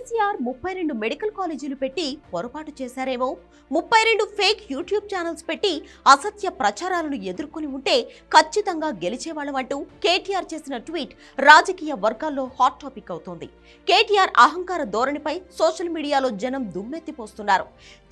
KCR 32 medical కాలేజీలు పెట్టి పొరపాటు చేశారేమో, 32 ఫేక్ యూట్యూబ్ ఛానల్స్ పెట్టి అసత్య ప్రచారాలను ఎదుర్కొని ఉంటే ఖచ్చితంగా గెలిచేవాళ్ళమంటూ కేటీఆర్ చేసిన ట్వీట్ రాజకీయ వర్గాల్లో హాట్ టాపిక్ అవుతోంది. కేటీఆర్ అహంకార ధోరణిపై సోషల్ మీడియాలో జనం దుమ్మెత్తిపోస్తున్నారు.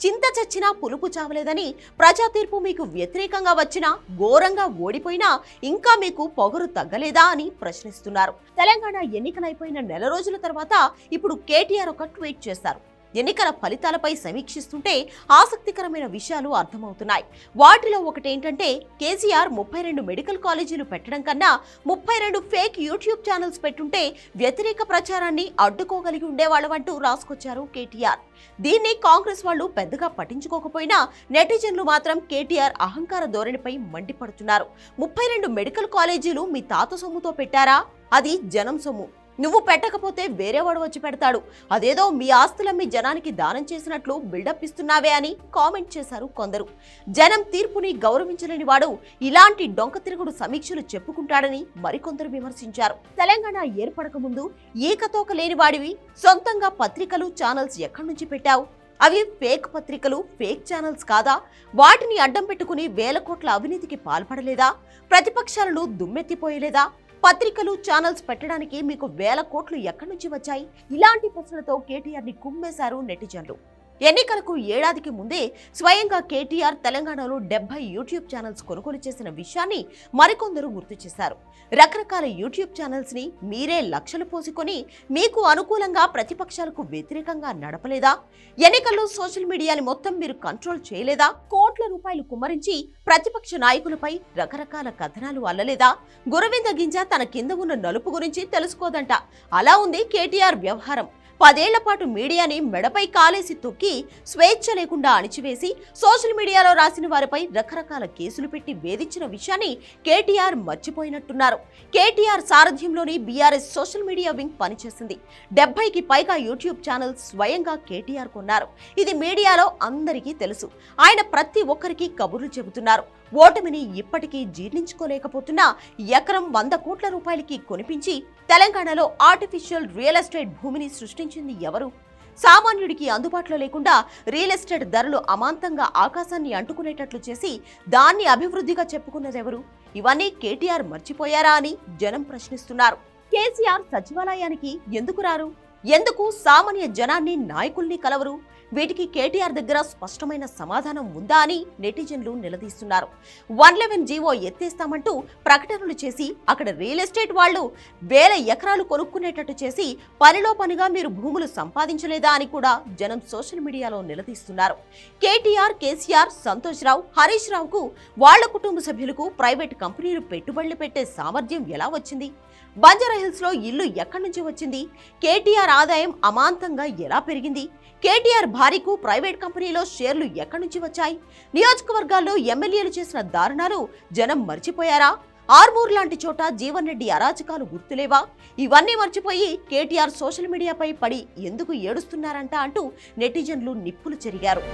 చింత చచ్చినా పులుపు చావలేదని, ప్రజా తీర్పు మీకు వ్యతిరేకంగా వచ్చినా, ఘోరంగా ఓడిపోయినా ఇంకా మీకు పొగరు తగ్గలేదా అని ప్రశ్నిస్తున్నారు. తెలంగాణ ఎన్నికలైపోయిన నెల రోజుల తర్వాత ఇప్పుడు కేటీఆర్ ఒక ట్వీట్ చేశారు. ఎన్నికల ఫలితాలపై సమీక్షిస్తుంటే ఆసక్తికరమైన విషయాలు అర్థమవుతున్నాయి. వాటిలో ఒకటేంటంటే, కేసీఆర్ 32 మెడికల్ కాలేజీలు పెట్టడం కన్నా 32 ఫేక్ యూట్యూబ్ ఛానల్స్ పెట్టుంటే వ్యతిరేక ప్రచారాన్ని అడ్డుకోగలిగి ఉండేవాళ్ళమంటూ రాసుకొచ్చారు కేటీఆర్. దీన్ని కాంగ్రెస్ వాళ్ళు పెద్దగా పట్టించుకోకపోయినా నెటిజన్లు మాత్రం కేటీఆర్ అహంకార ధోరణిపై మండిపడుతున్నారు. 32 మెడికల్ కాలేజీలు మీ తాత సొమ్ముతో పెట్టారా? అది జనం సొమ్ము. నువ్వు పెట్టకపోతే వేరేవాడు వచ్చి పెడతాడు. అదేదో మీ ఆస్తులమ్మి జనానికి దానం చేసినట్లు బిల్డప్ ఇస్తున్నావే అని కామెంట్ చేశారు కొందరు. జనం తీర్పుని గౌరవించలేని వాడు ఇలాంటి డొంక తిరుగుడు సమీక్షలు చెప్పుకుంటాడని మరికొందరు విమర్శించారు. తెలంగాణ ఏర్పడక ముందు ఏకతోక లేని వాడివి సొంతంగా పత్రికలు, ఛానల్స్ ఎక్కడి నుంచి పెట్టావు? అవి ఫేక్ పత్రికలు, ఫేక్ ఛానల్స్ కాదా? వాటిని అడ్డం పెట్టుకుని వేల కోట్ల అవినీతికి పాల్పడలేదా? ప్రతిపక్షాలను దుమ్మెత్తిపోయలేదా? పత్రికలు, ఛానల్స్ పెట్టడానికి మీకు వేల కోట్లు ఎక్కడి నుంచి వచ్చాయి? ఇలాంటి ప్రశ్నలతో కేటీఆర్ ని కుమ్మేశారు నెటిజన్లు. ఎన్నికలకు ఏడాదికి ముందే స్వయంగా కేటీఆర్ తెలంగాణలో 70 యూట్యూబ్ ఛానల్స్ కొనుగోలు చేసిన విషయాన్ని మరికొందరు గుర్తు చేశారు. రకరకాల యూట్యూబ్ ఛానల్స్ ని మీరే లక్షలు పోసుకొని మీకు అనుకూలంగా, ప్రతిపక్షాలకు వ్యతిరేకంగా నడపలేదా? ఎన్నికల్లో సోషల్ మీడియాని మొత్తం మీరు కంట్రోల్ చేయలేదా? కోట్ల రూపాయలు కుమ్మరించి ప్రతిపక్ష నాయకులపై రకరకాల కథనాలు అల్లలేదా? గురవింద గింజ తన కింద ఉన్న నలుపు గురించి తెలుసుకోదంట. అలా ఉంది కేటీఆర్ వ్యవహారం. 10 ఏళ్ల పాటు మీడియాని మెడపై కాలేసి తొక్కి స్వేచ్ఛ లేకుండా అణిచివేసి సోషల్ మీడియాలో రాసిన వారిపై రకరకాల కేసులు పెట్టి వేధించిన విషయాన్ని కేటీఆర్ మర్చిపోయినట్టున్నారు. కేటీఆర్ సారథ్యంలోని బీఆర్ఎస్ సోషల్ మీడియా వింగ్ పనిచేసింది. 70కి పైగా యూట్యూబ్ ఛానల్స్ స్వయంగా కేటీఆర్ కొన్నారు. ఇది మీడియాలో అందరికీ తెలుసు. ఆయన ప్రతి ఒక్కరికి కబుర్లు చెబుతున్నారు. ఓటమిని ఇప్పటికీ జీర్ణించుకోలేకపోతున్నా ఎకరం 100 కోట్ల రూపాయలకి కొనిపించి తెలంగాణలో ఆర్టిఫిషియల్ రియల్ ఎస్టేట్ భూమిని సృష్టించింది ఎవరు? సామాన్యుడికి అందుబాటులో లేకుండా రియల్ ఎస్టేట్ ధరలు అమాంతంగా ఆకాశాన్ని అంటుకునేటట్లు చేసి దాన్ని అభివృద్ధిగా చెప్పుకున్నదెవరు? ఇవన్నీ కేటీఆర్ మర్చిపోయారా అని జనం ప్రశ్నిస్తున్నారు. కేసీఆర్ సచివాలయానికి ఎందుకు రారు? ఎందుకు సామాన్య జనాన్ని, నాయకుల్ని కలవరు? వీటికి కేటీఆర్ దగ్గర స్పష్టమైన సమాధానం ఉందా అని నెటిజన్లు నిలదీస్తున్నారు. 111 జీవో ఎత్తేస్తామంటూ ప్రకటనలు చేసి అక్కడ రియల్ ఎస్టేట్ వాళ్లు వేల ఎకరాలు కొనుక్కునేటట్టు చేసి పనిలో పనిగా మీరు భూములు సంపాదించలేదా అని కూడా జనం సోషల్ మీడియాలో నిలదీస్తున్నారు. కేటీఆర్, కేసీఆర్, సంతోష్ రావు, హరీష్ రావుకు, వాళ్ల కుటుంబ సభ్యులకు ప్రైవేట్ కంపెనీలు పెట్టుబడులు పెట్టే సామర్థ్యం ఎలా వచ్చింది? బంజారాహిల్స్ లో ఇల్లు ఎక్కడి నుంచి వచ్చింది? కేటీఆర్ ఆదాయం అమాంతంగా ఎలా పెరిగింది? కేటీఆర్ భార్యకు ప్రైవేట్ కంపెనీలో షేర్లు ఎక్కడి నుంచి వచ్చాయి? నియోజకవర్గాల్లో ఎమ్మెల్యేలు చేసిన దారుణాలు జనం మర్చిపోయారా? ఆర్మూర్ లాంటి చోట జీవన్ రెడ్డి అరాచకాలు గుర్తులేవా? ఇవన్నీ మర్చిపోయి కేటీఆర్ సోషల్ మీడియాపై పడి ఎందుకు ఏడుస్తున్నారంట అంటూ నెటిజన్లు నిప్పులు చెరిగారు.